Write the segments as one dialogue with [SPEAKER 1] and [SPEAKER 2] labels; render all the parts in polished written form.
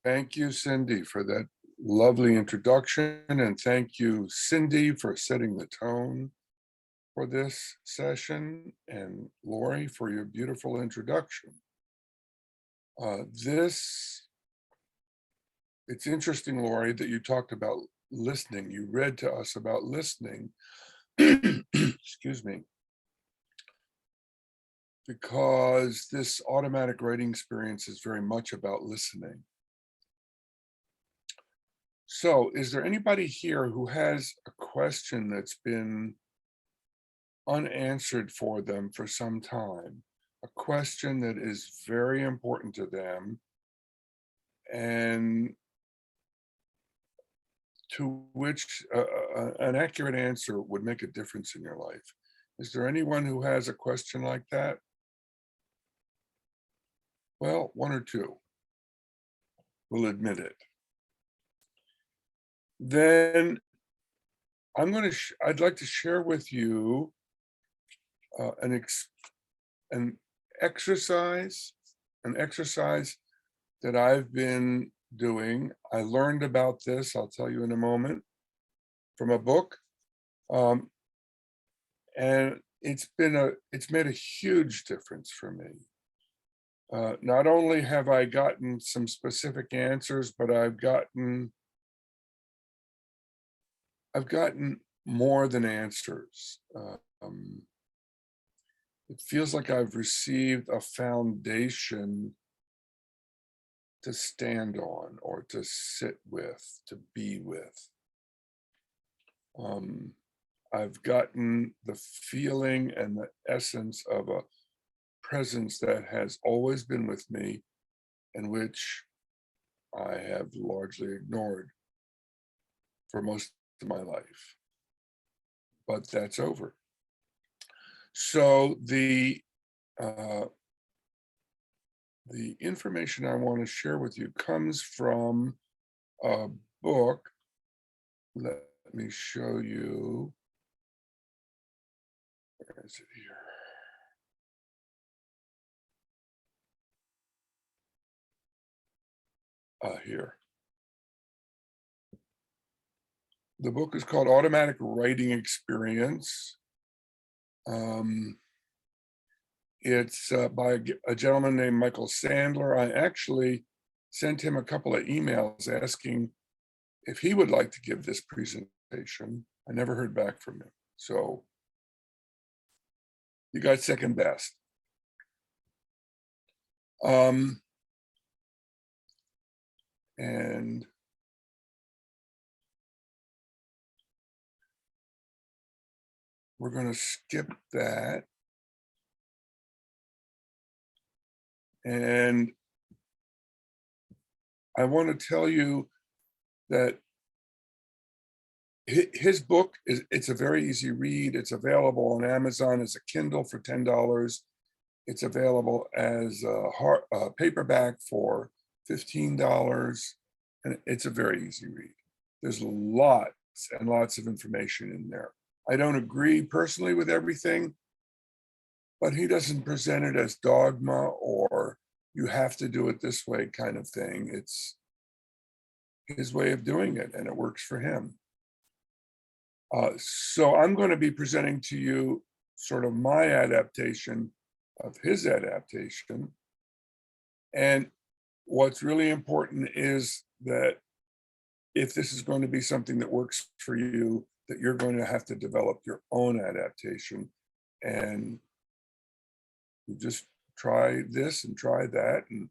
[SPEAKER 1] Thank you, Cindy, for that lovely introduction. And thank you, Cindy, for setting the tone for this session. And Lori, for your beautiful introduction. It's interesting, Lori, that you talked about listening. You read to us about listening. Excuse me. Because this automatic writing experience is very much about listening. So is there anybody here who has a question that's been unanswered for them for some time? A question that is very important to them and to which an accurate answer would make a difference in your life. Is there anyone who has a question like that? Well, one or two. We'll admit it. Then I'd like to share with you an exercise that I've been doing. I learned about this, I'll tell you in a moment, from a book. And it's made a huge difference for me. Not only have I gotten some specific answers, but I've gotten more than answers. It feels like I've received a foundation to stand on or to sit with, to be with. I've gotten the feeling and the essence of a presence that has always been with me and which I have largely ignored for most of my life. But that's over. So the information I want to share with you comes from a book. Let me show you. Where is it here? Here. The book is called Automatic Writing Experience. It's by a gentleman named Michael Sandler. I actually sent him a couple of emails asking if he would like to give this presentation. I never heard back from him. So you got second best. And we're going to skip that. And I want to tell you that his book it's a very easy read. It's available on Amazon as a Kindle for $10. It's available as a paperback for $15. And it's a very easy read. There's lots and lots of information in there. I don't agree personally with everything, but he doesn't present it as dogma or you have to do it this way kind of thing. It's his way of doing it and it works for him. So I'm going to be presenting to you sort of my adaptation of his adaptation. And what's really important is that if this is going to be something that works for you, that you're going to have to develop your own adaptation. And you just try this and try that and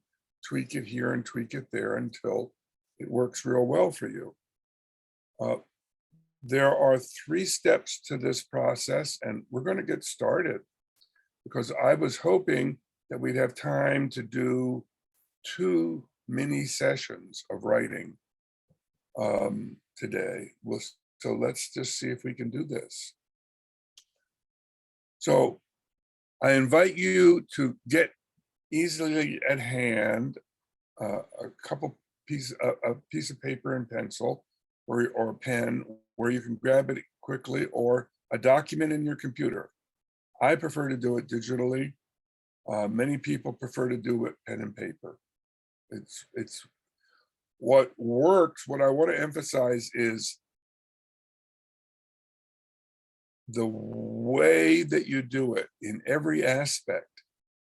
[SPEAKER 1] tweak it here and tweak it there until it works real well for you. There are 3 steps to this process, and we're going to get started because I was hoping that we'd have time to do 2 mini sessions of writing today. So let's just see if we can do this. So I invite you to get easily at hand a piece of paper and pencil or a pen where you can grab it quickly, or a document in your computer. I prefer to do it digitally. Many people prefer to do it pen and paper. what works, what I want to emphasize is the way that you do it in every aspect,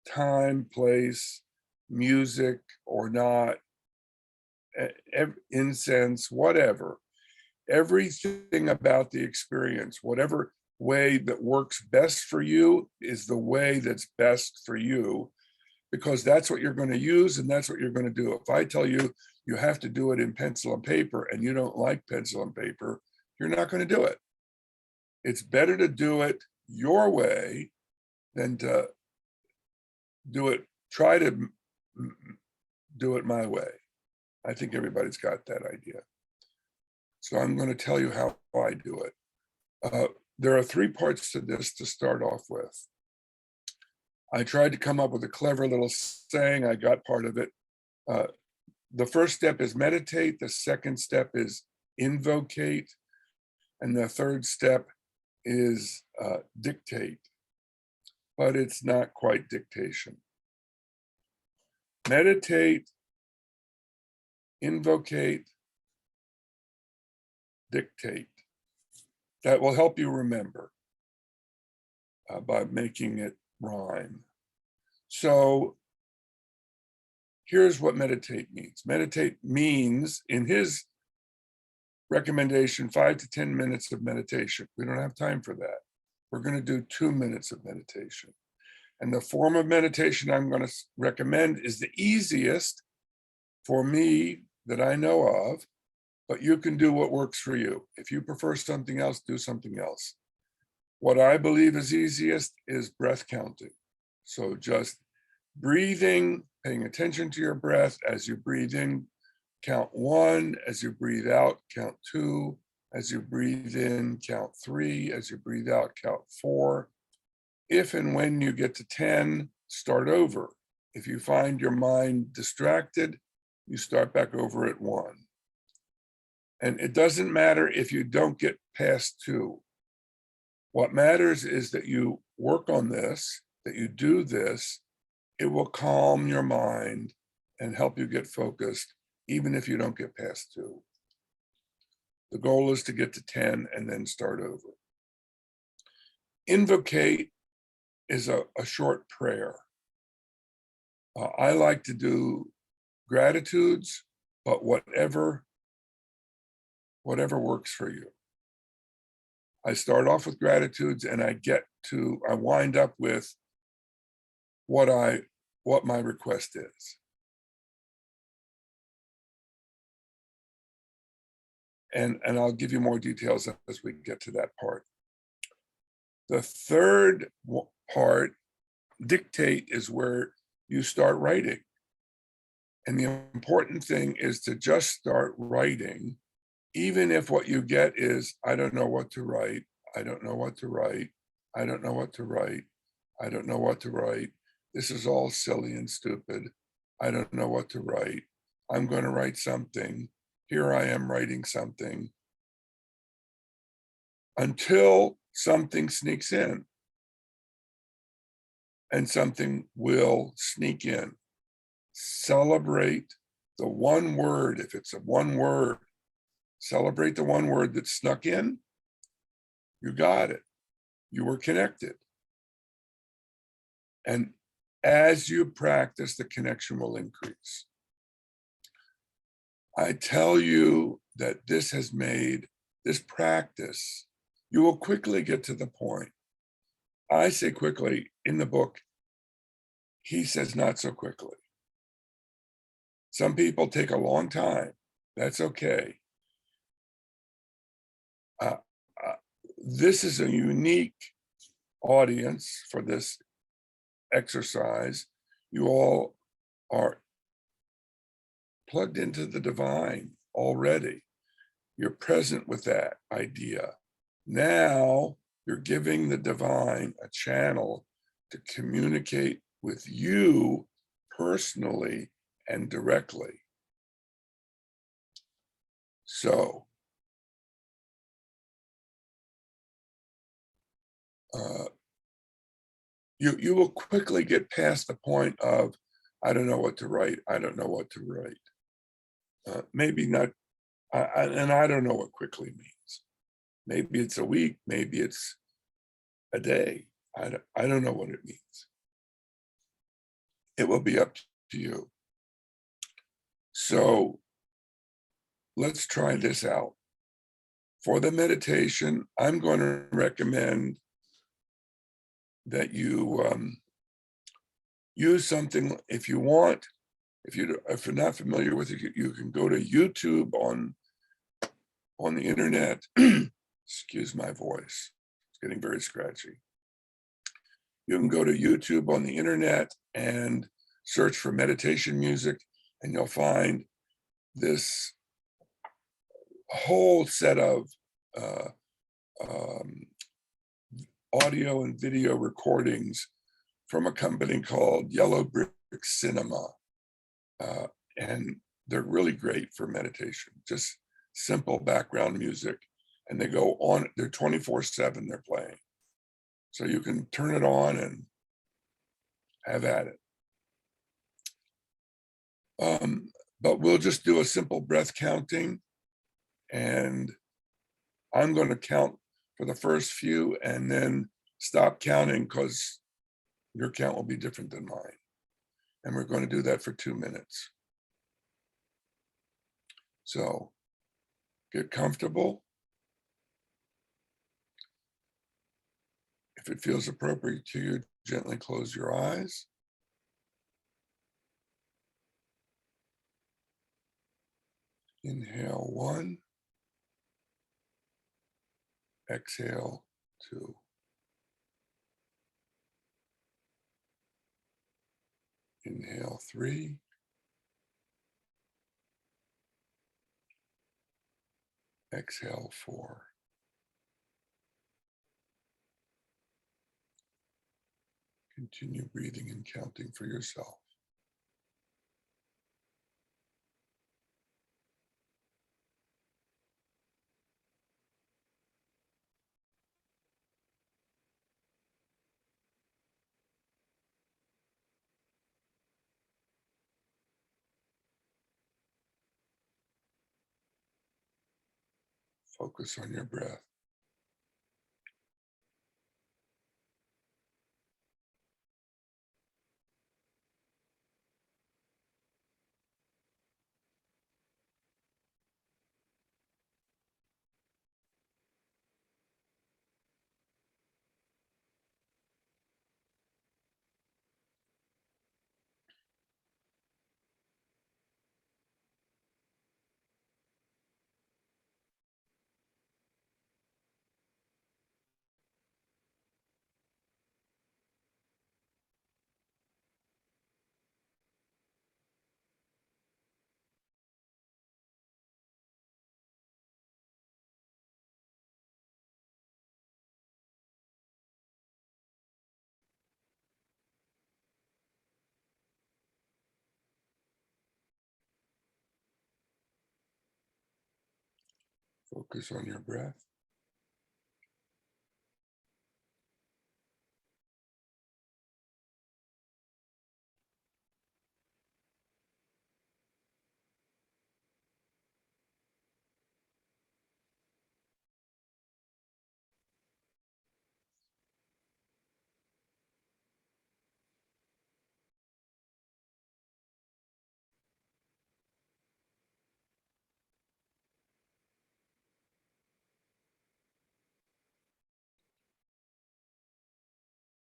[SPEAKER 1] time, place, music or not, incense, whatever, everything about the experience, whatever way that works best for you is the way that's best for you, because that's what you're going to use and that's what you're going to do. If I tell you you have to do it in pencil and paper and you don't like pencil and paper, you're not going to do it. It's better to do it your way than to try to do it my way. I think everybody's got that idea. So I'm going to tell you how I do it. There are 3 parts to this to start off with. I tried to come up with a clever little saying. I got part of it. The first step is meditate. The second step is invocate. And the third step is dictate. But it's not quite dictation. Meditate, invocate, dictate. That will help you remember by making it rhyme. So here's what meditate means. Meditate means, in his recommendation, 5 to 10 minutes of meditation. We don't have time for that. We're going to do 2 minutes of meditation. And the form of meditation I'm going to recommend is the easiest for me that I know of, but you can do what works for you. If you prefer something else, do something else. What I believe is easiest is breath counting. So just breathing, paying attention to your breath. As you breathe in, count 1. As you breathe out, count 2. As you breathe in, count 3. As you breathe out, count 4. If and when you get to 10, start over. If you find your mind distracted, you start back over at 1. And it doesn't matter if you don't get past 2. What matters is that you work on this, that you do this. It will calm your mind and help you get focused, even if you don't get past 2. The goal is to get to 10 and then start over. Invocate is a short prayer. I like to do gratitudes, but whatever works for you. I start off with gratitudes and I wind up with what my request is. And I'll give you more details as we get to that part. The third part, dictate, is where you start writing. And the important thing is to just start writing, even if what you get is, I don't know what to write, I don't know what to write, I don't know what to write, I don't know what to write. This is all silly and stupid. I don't know what to write. I'm going to write something. Here I am writing something. Until something sneaks in. And something will sneak in. Celebrate the one word. If it's a one word, celebrate the one word that snuck in. You got it. You were connected. And as you practice, the connection will increase. I tell you that this practice, you will quickly get to the point. I say quickly in the book, he says not so quickly. Some people take a long time. That's okay. This is a unique audience for this exercise. You all are plugged into the divine already. You're present with that idea. Now you're giving the divine a channel to communicate with you personally and directly. So you will quickly get past the point of, I don't know what to write, I don't know what to write. Maybe not, and I don't know what quickly means. Maybe it's a week, maybe it's a day. I don't know what it means. It will be up to you. So let's try this out. For the meditation, I'm going to recommend that you use something if you want. If you're not familiar with it, you can go to YouTube on the internet. Excuse my voice; it's getting very scratchy. You can go to YouTube on the internet and search for meditation music, and you'll find this whole set of uh, um, audio and video recordings from a company called Yellow Brick Cinema. Uh, and they're really great for meditation, just simple background music. And they go on, they're 24/7, they're playing. So you can turn it on and have at it. But we'll just do a simple breath counting, and I'm going to count for the first few and then stop counting because your count will be different than mine. And we're going to do that for 2 minutes. So get comfortable. If it feels appropriate to you, gently close your eyes. Inhale 1, exhale 2. Inhale 3, exhale 4. Continue breathing and counting for yourself. Focus on your breath. Focus on your breath.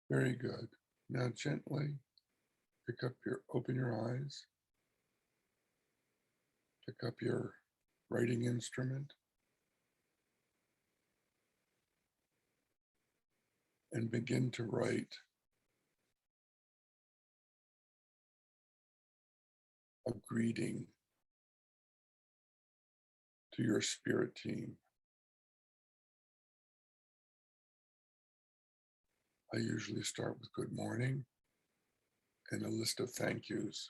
[SPEAKER 1] Very good. Now gently open your eyes, pick up your writing instrument, and begin to write a greeting to your spirit team. I usually start with good morning and a list of thank yous,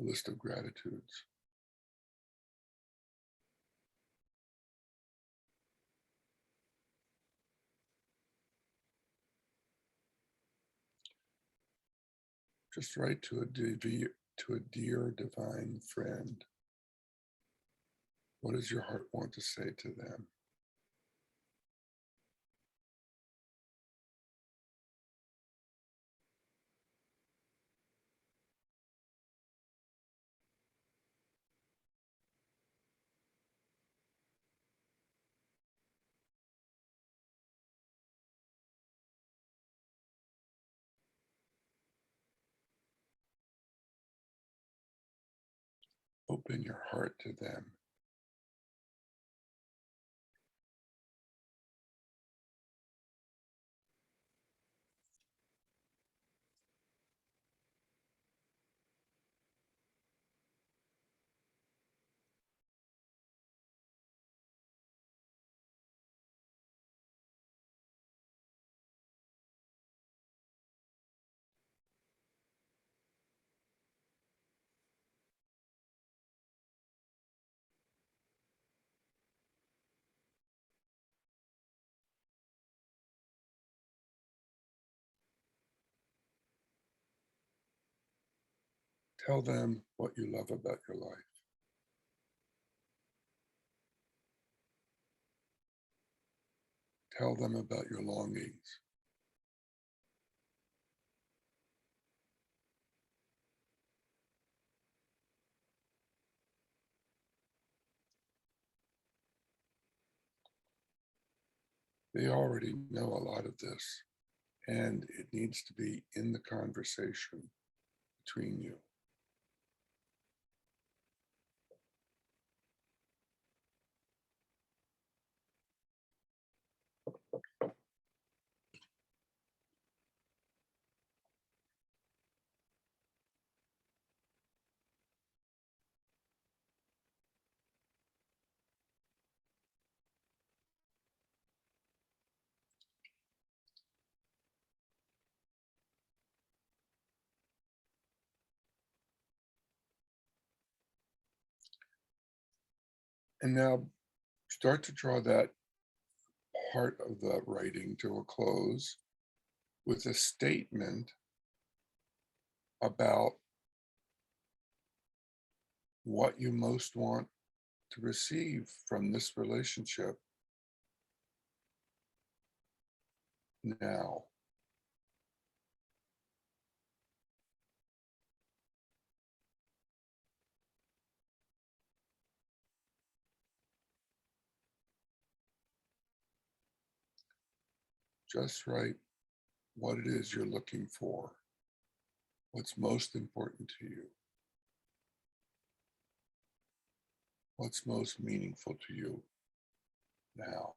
[SPEAKER 1] a list of gratitudes. Just write to a to a dear divine friend. What does your heart want to say to them? Open your heart to them. Tell them what you love about your life. Tell them about your longings. They already know a lot of this, and it needs to be in the conversation between you. And now start to draw that part of the writing to a close with a statement about what you most want to receive from this relationship now. Just write what it is you're looking for, what's most important to you, what's most meaningful to you now.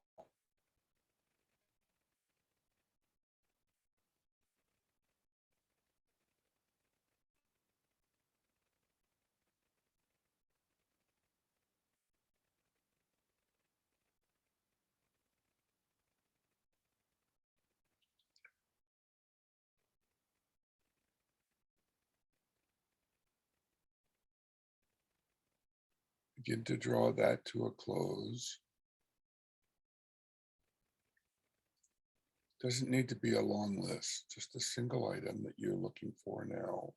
[SPEAKER 1] Begin to draw that to a close. Doesn't need to be a long list, just a single item that you're looking for now.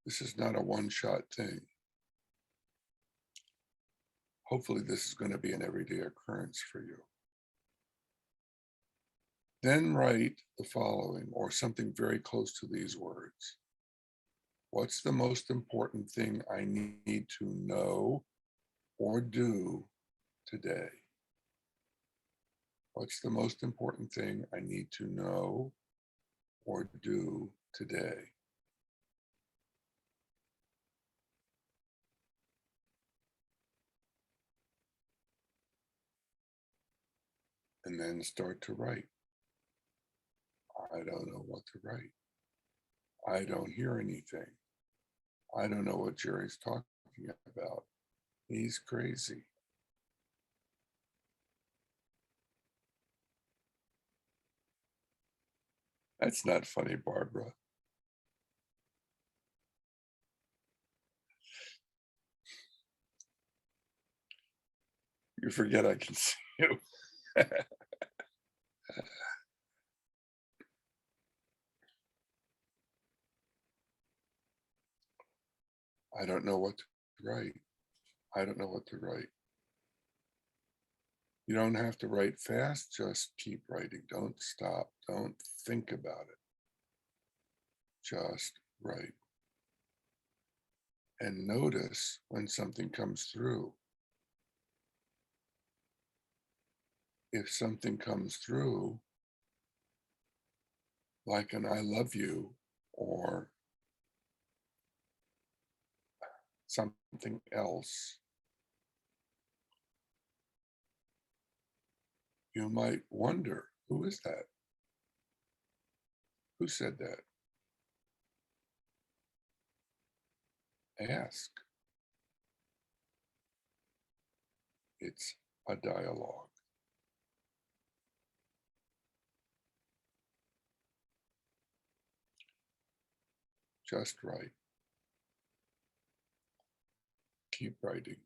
[SPEAKER 1] This is not a one-shot thing. Hopefully this is going to be an everyday occurrence for you. Then write the following, or something very close to these words. What's the most important thing I need to know or do today? What's the most important thing I need to know or do today? And then start to write. I don't know what to write. I don't hear anything. I don't know what Jerry's talking about. He's crazy. That's not funny, Barbara. You forget I can see you. I don't know what to write. I don't know what to write. You don't have to write fast, just keep writing. Don't stop. Don't think about it. Just write. And notice when something comes through. If something comes through, like an I love you or something else, you might wonder, who is that? Who said that? Ask. It's a dialogue. Just write. Keep writing.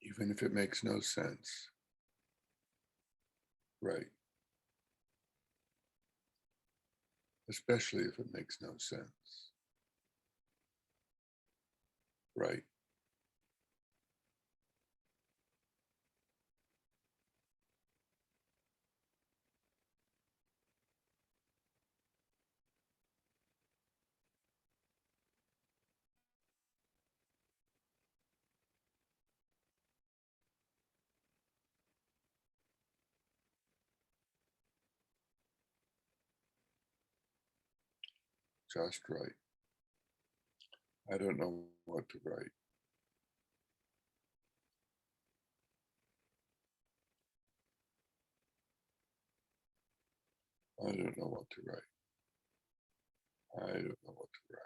[SPEAKER 1] Even if it makes no sense. Right. Especially if it makes no sense. Right. Just write. I don't know what to write. I don't know what to write. I don't know what to write.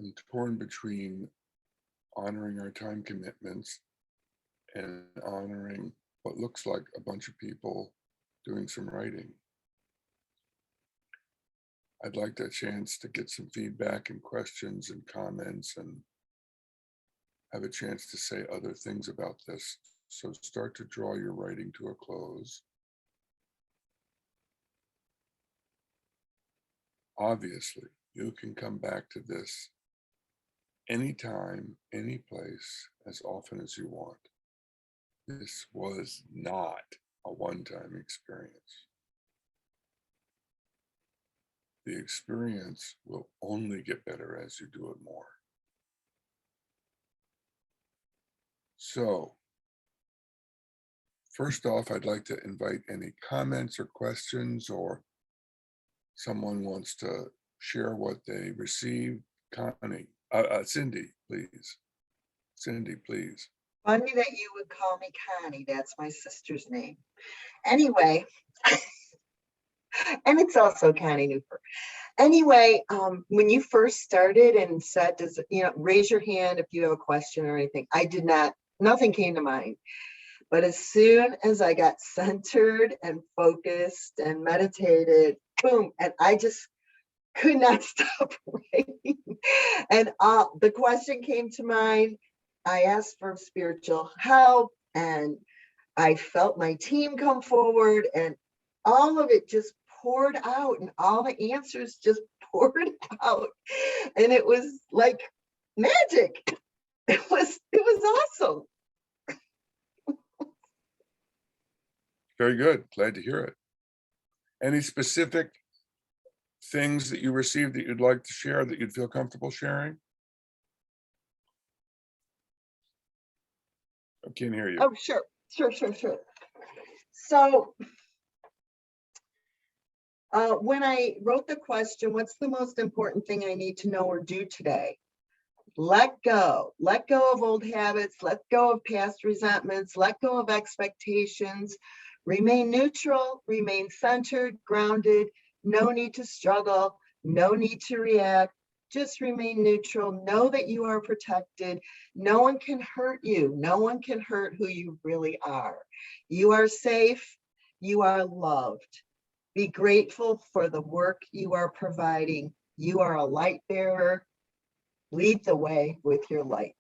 [SPEAKER 1] I'm torn between honoring our time commitments and honoring what looks like a bunch of people doing some writing. I'd like that chance to get some feedback and questions and comments and have a chance to say other things about this. So start to draw your writing to a close. Obviously, you can come back to this anytime, any place, as often as you want. This was not a one-time experience. The experience will only get better as you do it more. So, first off, I'd like to invite any comments or questions, or someone wants to share what they received. Cindy, please. Cindy, please.
[SPEAKER 2] Funny that you would call me Connie. That's my sister's name. Anyway, and it's also Connie Newper. Anyway, when you first started and said, raise your hand if you have a question or anything, I did not, nothing came to mind. But as soon as I got centered and focused and meditated, boom, and I just could not stop writing. And the question came to mind. I asked for spiritual help, and I felt my team come forward, and all of it just poured out, and all the answers just poured out. And it was like magic. It was awesome.
[SPEAKER 1] Very good. Glad to hear it. Any specific things that you received that you'd like to share that you'd feel comfortable sharing? I can't hear you.
[SPEAKER 2] Oh, sure. So when I wrote the question, what's the most important thing I need to know or do today? Let go of old habits, let go of past resentments, let go of expectations, remain neutral, remain centered, grounded, no need to struggle, no need to react, just remain neutral, know that you are protected. No one can hurt you. No one can hurt who you really are. You are safe. You are loved. Be grateful for the work you are providing. You are a light bearer. Lead the way with your light.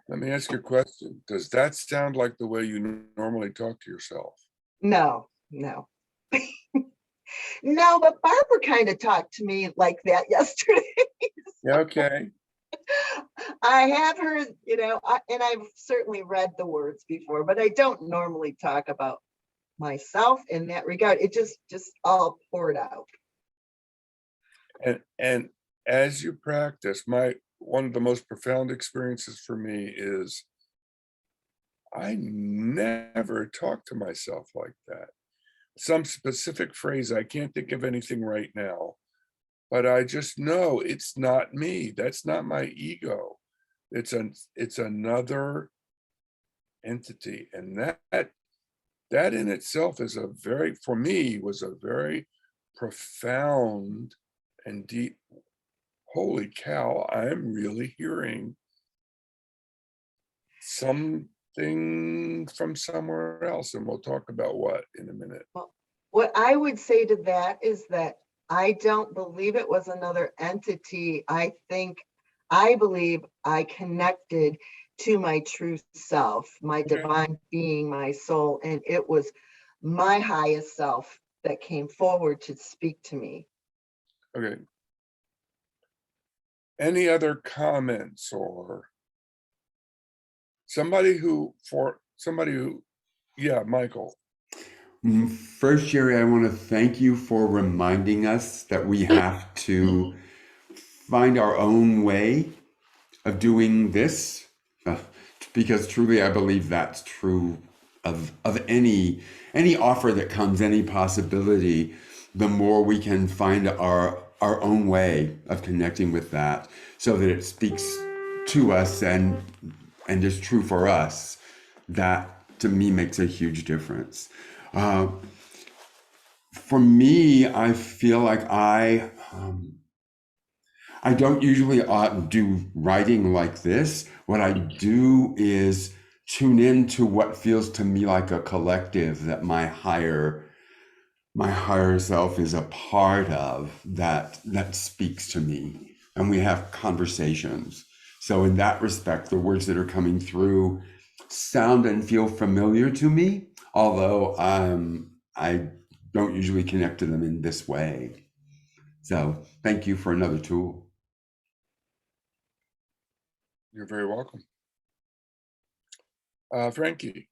[SPEAKER 1] Let me ask you a question. Does that sound like the way you normally talk to yourself?
[SPEAKER 2] No. No, but Barbara kind of talked to me like that yesterday.
[SPEAKER 1] Okay.
[SPEAKER 2] I have heard, and I've certainly read the words before, but I don't normally talk about myself in that regard. It just all poured out.
[SPEAKER 1] And as you practice, one of the most profound experiences for me is I never talk to myself like that. Some specific phrase, I can't think of anything right now, but I just know it's not me. That's not my ego. It's another entity. And that in itself is for me, was a very profound and deep, holy cow, I'm really hearing something from somewhere else. And we'll talk about what in a minute.
[SPEAKER 2] Well, what I would say to that is that I don't believe it was another entity. I believe I connected to my true self, my divine being, my soul, and it was my highest self that came forward to speak to me.
[SPEAKER 1] Okay. Any other comments or somebody who, yeah, Michael.
[SPEAKER 3] First, Jerry, I want to thank you for reminding us that we have to find our own way of doing this, because truly I believe that's true of any offer that comes, any possibility. The more we can find our own way of connecting with that, so that it speaks to us and is true for us, that to me makes a huge difference. For me, I feel like I don't usually do writing like this. What I do is tune into what feels to me like a collective that my higher self is a part of, that speaks to me, and we have conversations. So in that respect, the words that are coming through sound and feel familiar to me, although I don't usually connect to them in this way. So thank you for another tool.
[SPEAKER 1] You're very welcome. Frankie,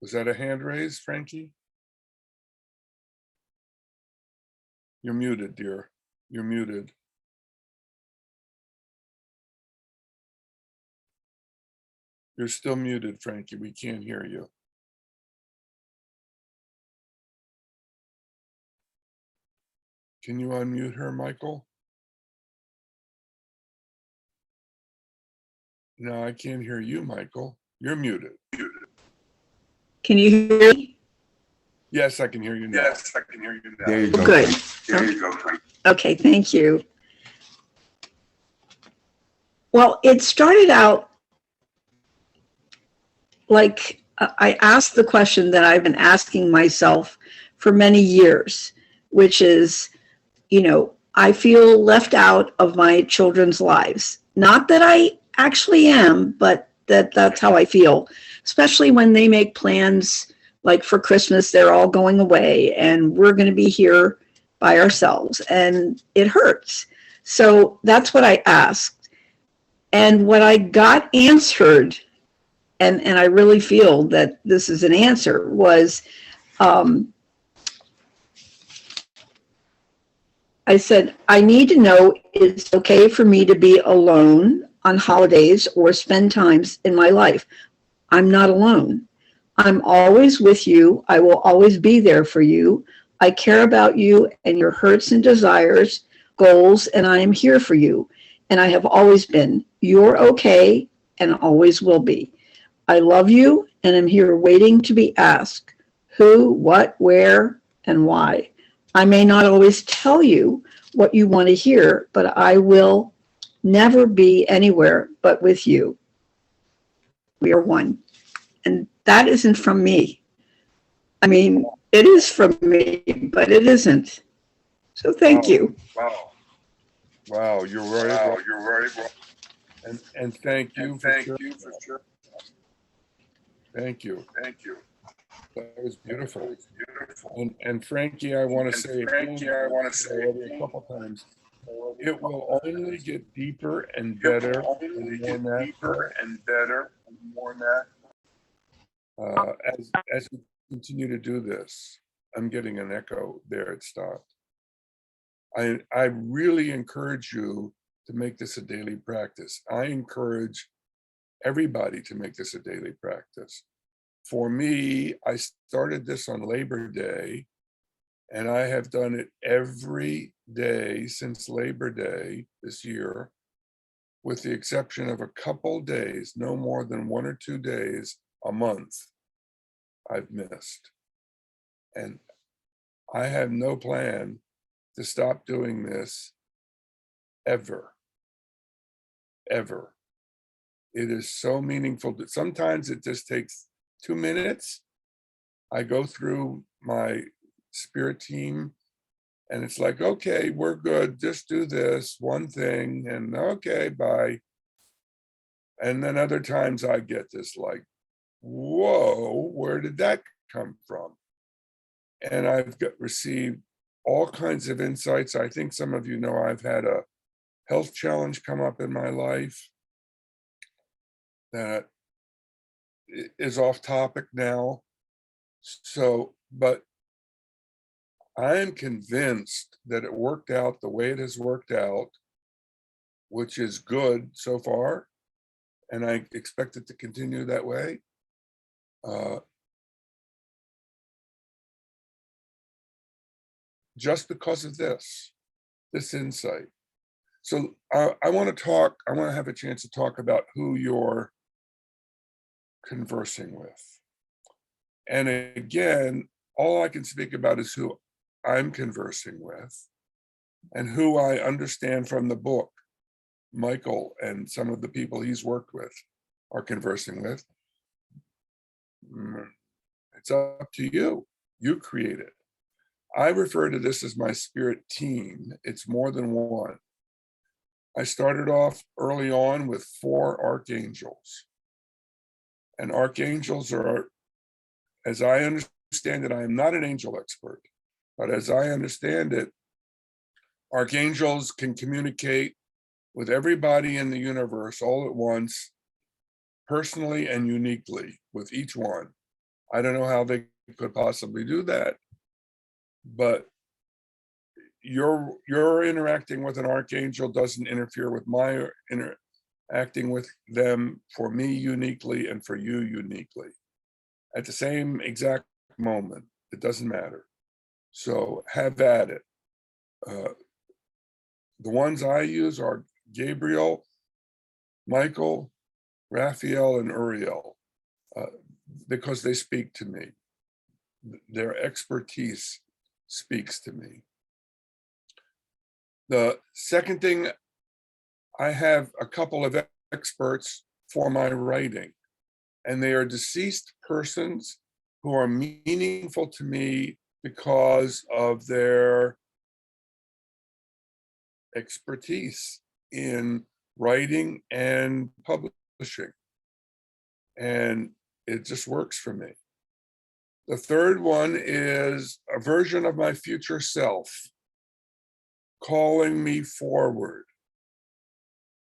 [SPEAKER 1] was that a hand raise, Frankie? You're muted, dear. You're muted. You're still muted, Frankie. We can't hear you. Can you unmute her, Michael? No, I can't hear you, Michael. You're muted.
[SPEAKER 4] Can you hear me?
[SPEAKER 1] Yes, I can hear you now.
[SPEAKER 3] There you go.
[SPEAKER 4] Good.
[SPEAKER 3] There you go, Frank.
[SPEAKER 4] Okay, thank you. Well, it started out like I asked the question that I've been asking myself for many years, which is, I feel left out of my children's lives. Not that I actually am, but that's how I feel, especially when they make plans like for Christmas, they're all going away and we're going to be here by ourselves, and it hurts. So that's what I asked. And what I got answered and I really feel that this is an answer, was I said, I need to know it's okay for me to be alone on holidays or spend times in my life. I'm not alone. I'm always with you. I will always be there for you. I care about you and your hurts and desires, goals, and I am here for you. And I have always been. You're okay and always will be. I love you and I'm here waiting to be asked who, what, where, and why. I may not always tell you what you want to hear, but I will never be anywhere but with you. We are one. And that isn't from me. I mean, it is from me, but it isn't. So thank
[SPEAKER 1] Wow,
[SPEAKER 4] you.
[SPEAKER 1] wow, you're very right. And thank you for sharing. Thank you. That was beautiful. And Frankie, I want to say again, I've said already a couple times, it will only get deeper and better and more natural as we continue to do this. I'm getting an echo there. It stopped. I really encourage you to make this a daily practice. I encourage everybody to make this a daily practice. For me, I started this on Labor Day, and I have done it every day since Labor Day this year, with the exception of a couple days, no more than 1 or 2 days a month I've missed. And I have no plan to stop doing this ever. It is so meaningful. Sometimes it just takes 2 minutes. I go through my spirit team and it's like, okay, we're good. Just do this one thing and okay, bye. And then other times I get this like, whoa, where did that come from? And I've received all kinds of insights. I think some of you know I've had a health challenge come up in my life that is off topic now. So, but I am convinced that it worked out the way it has worked out, which is good so far. And I expect it to continue that way. Just because of this insight. So I want to have a chance to talk about who you're conversing with. And again, all I can speak about is who I'm conversing with and who I understand from the book Michael and some of the people he's worked with are conversing with. It's up to you. You create it. I refer to this as my spirit team. It's more than one. I started off early on with 4 archangels. And archangels are, as I understand it, I am not an angel expert, but as I understand it, archangels can communicate with everybody in the universe all at once, personally and uniquely with each one. I don't know how they could possibly do that, but your interacting with an archangel doesn't interfere with my interacting with them for me uniquely and for you uniquely at the same exact moment. It doesn't matter. So have at it. The ones I use are Gabriel, Michael, Raphael, and Uriel, because they speak to me. Their expertise speaks to me. The second thing, I have a couple of experts for my writing, and they are deceased persons who are meaningful to me because of their expertise in writing and publishing. And it just works for me. The third one is a version of my future self calling me forward.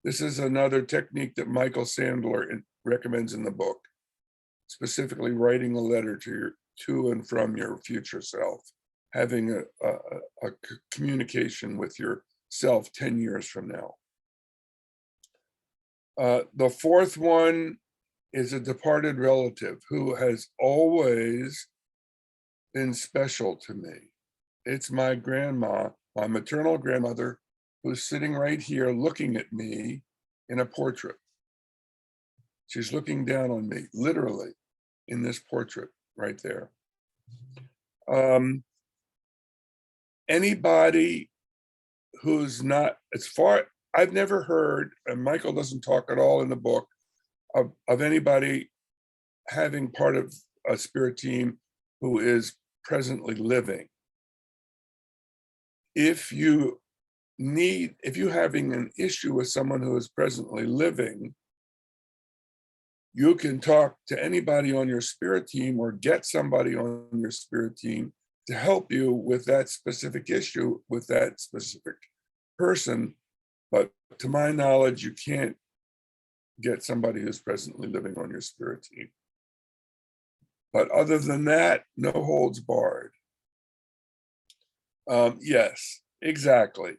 [SPEAKER 1] This is another technique that Michael Sandler recommends in the book. specifically writing a letter to and from your future self, having a communication with yourself 10 years from now. The fourth one is a departed relative who has always been special to me. It's my grandma, my maternal grandmother, who's sitting right here looking at me in a portrait. She's looking down on me, literally, in this portrait right there. Anybody who's not, I've never heard, and Michael doesn't talk at all in the book, of anybody having part of a spirit team who is presently living. If you're having an issue with someone who is presently living, you can talk to anybody on your spirit team or get somebody on your spirit team to help you with that specific issue with that specific person. But to my knowledge, you can't get somebody who's presently living on your spirit team. But other than that, no holds barred. Yes, exactly.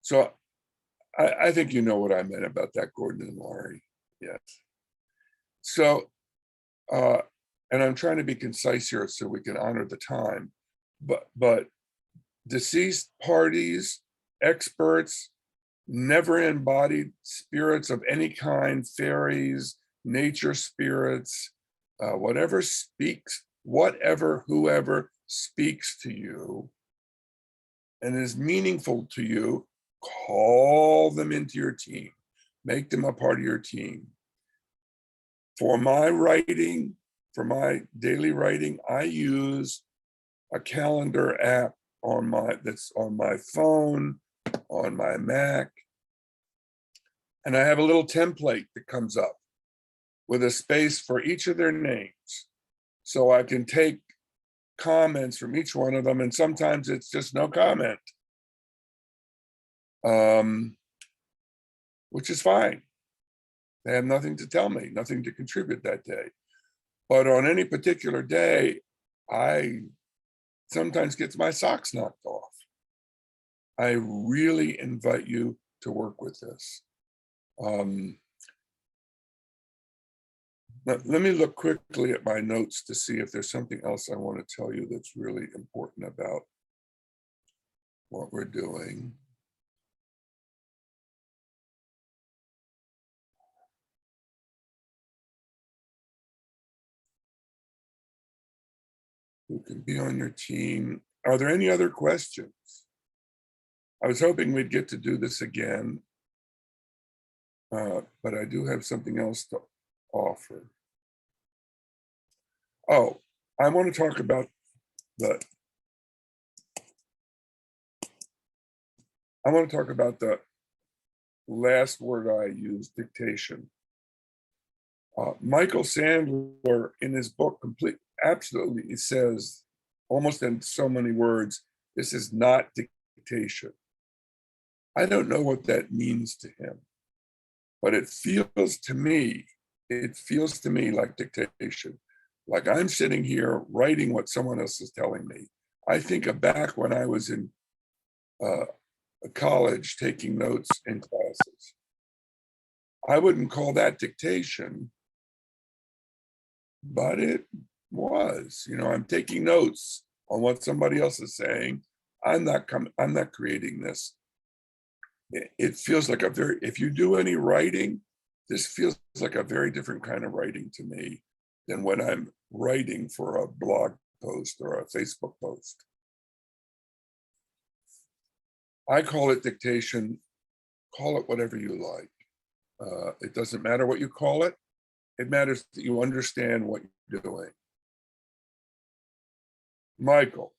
[SPEAKER 1] So I think you know what I meant about that, Gordon and Laurie. Yes. So, and I'm trying to be concise here so we can honor the time, but deceased parties, experts, never embodied spirits of any kind, fairies, nature spirits, whoever speaks to you and is meaningful to you, call them into your team, make them a part of your team. For my writing, for my daily writing, I use a calendar app that's on my phone, on my Mac. And I have a little template that comes up with a space for each of their names. So I can take comments from each one of them, and sometimes it's just no comment, which is fine. They have nothing to tell me, nothing to contribute that day. But on any particular day, I sometimes get my socks knocked off. I really invite you to work with this. Let me look quickly at my notes to see if there's something else I want to tell you that's really important about what we're doing. Who can be on your team? Are there any other questions? I was hoping we'd get to do this again, but I do have something else to offer. Oh, I want to talk about the last word I used, dictation. Michael Sandler, in his book, absolutely, he says, almost in so many words, this is not dictation. I don't know what that means to him, but it feels to me like dictation. Like I'm sitting here writing what someone else is telling me. I think of back when I was in college taking notes in classes. I wouldn't call that dictation, but it was. I'm taking notes on what somebody else is saying. I'm not creating this. It feels like if you do any writing, this feels like a very different kind of writing to me than when I'm writing for a blog post or a Facebook post. I call it dictation. Call it whatever you like. It doesn't matter what you call it. It matters that you understand what you're doing. Michael.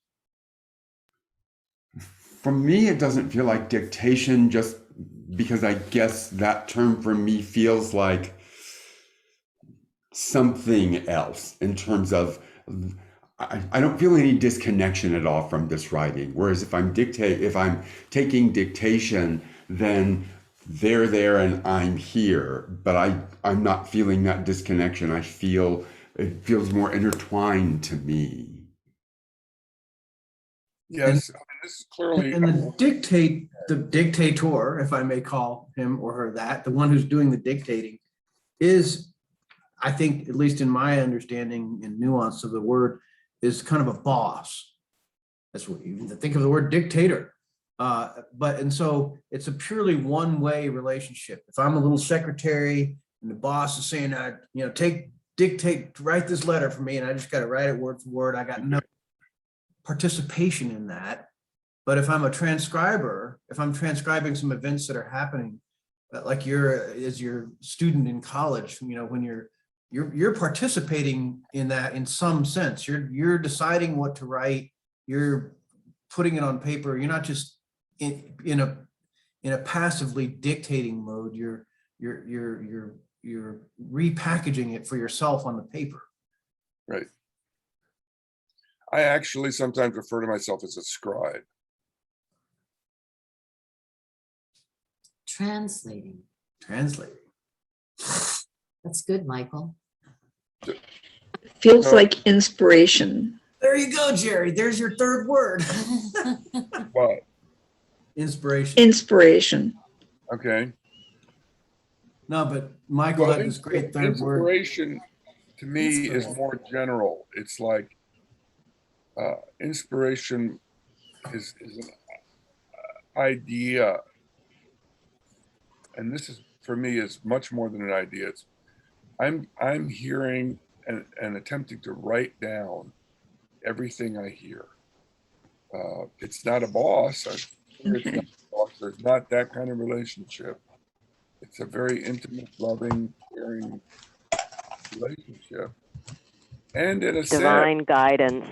[SPEAKER 3] For me, it doesn't feel like dictation, just because I guess that term for me feels like something else in terms of, I don't feel any disconnection at all from this writing. Whereas if I'm taking dictation, then they're there and I'm here, but I'm not feeling that disconnection. I feel it feels more intertwined to me.
[SPEAKER 1] Yes, I mean, this is clearly,
[SPEAKER 5] And the dictator, if I may call him or her that, the one who's doing the dictating, is, I think, at least in my understanding and nuance of the word, is kind of a boss. That's what you think of the word dictator. And so it's a purely one-way relationship. If I'm a little secretary and the boss is saying, write this letter for me, and I just got to write it word for word, I got no participation in that. But if I'm a transcriber, if I'm transcribing some events that are happening, like as your student in college, when you're participating in that in some sense, you're deciding what to write, you're putting it on paper. You're not just in a passively dictating mode. You're repackaging it for yourself on the paper.
[SPEAKER 1] right. I actually sometimes refer to myself as a scribe.
[SPEAKER 6] Translating. That's good, Michael.
[SPEAKER 4] Feels
[SPEAKER 1] No.
[SPEAKER 4] like inspiration.
[SPEAKER 5] There you go, Jerry. There's your third word.
[SPEAKER 1] What?
[SPEAKER 5] Inspiration.
[SPEAKER 4] Inspiration.
[SPEAKER 1] Okay.
[SPEAKER 5] No, but Michael
[SPEAKER 1] Well,
[SPEAKER 5] had this great third word.
[SPEAKER 1] inspiration to me is
[SPEAKER 6] Inspiration.
[SPEAKER 1] more general. It's like inspiration is an idea, and this is for me is much more than an idea. It's I'm hearing and attempting to write down everything I hear. It's not a boss. It's not
[SPEAKER 4] Okay.
[SPEAKER 1] a boss. There's not that kind of relationship. It's a very intimate, loving, caring relationship. And in a sense,
[SPEAKER 7] Divine guidance,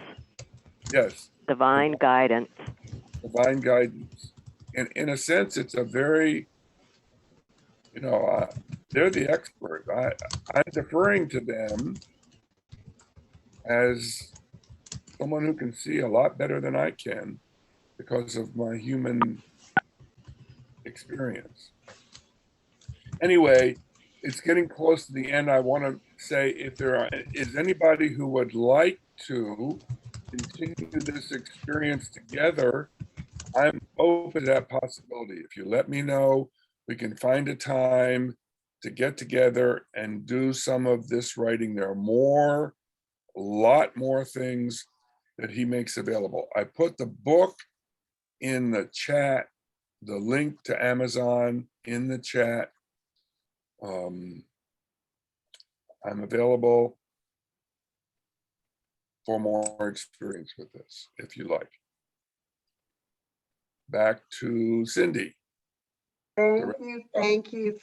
[SPEAKER 1] yes,
[SPEAKER 7] divine guidance.
[SPEAKER 1] divine guidance. And in a sense, it's a very, they're the expert. I'm deferring to them as someone who can see a lot better than I can because of my human experience. Anyway, it's getting close to the end. I want to say if there is anybody who would like to continue this experience together, I'm open to that possibility. If you let me know, we can find a time to get together and do some of this writing. There are a lot more things that he makes available. I put the book in the chat, the link to Amazon in the chat. I'm available for more experience with this, if you like. Back to Cindy.
[SPEAKER 2] Thank you.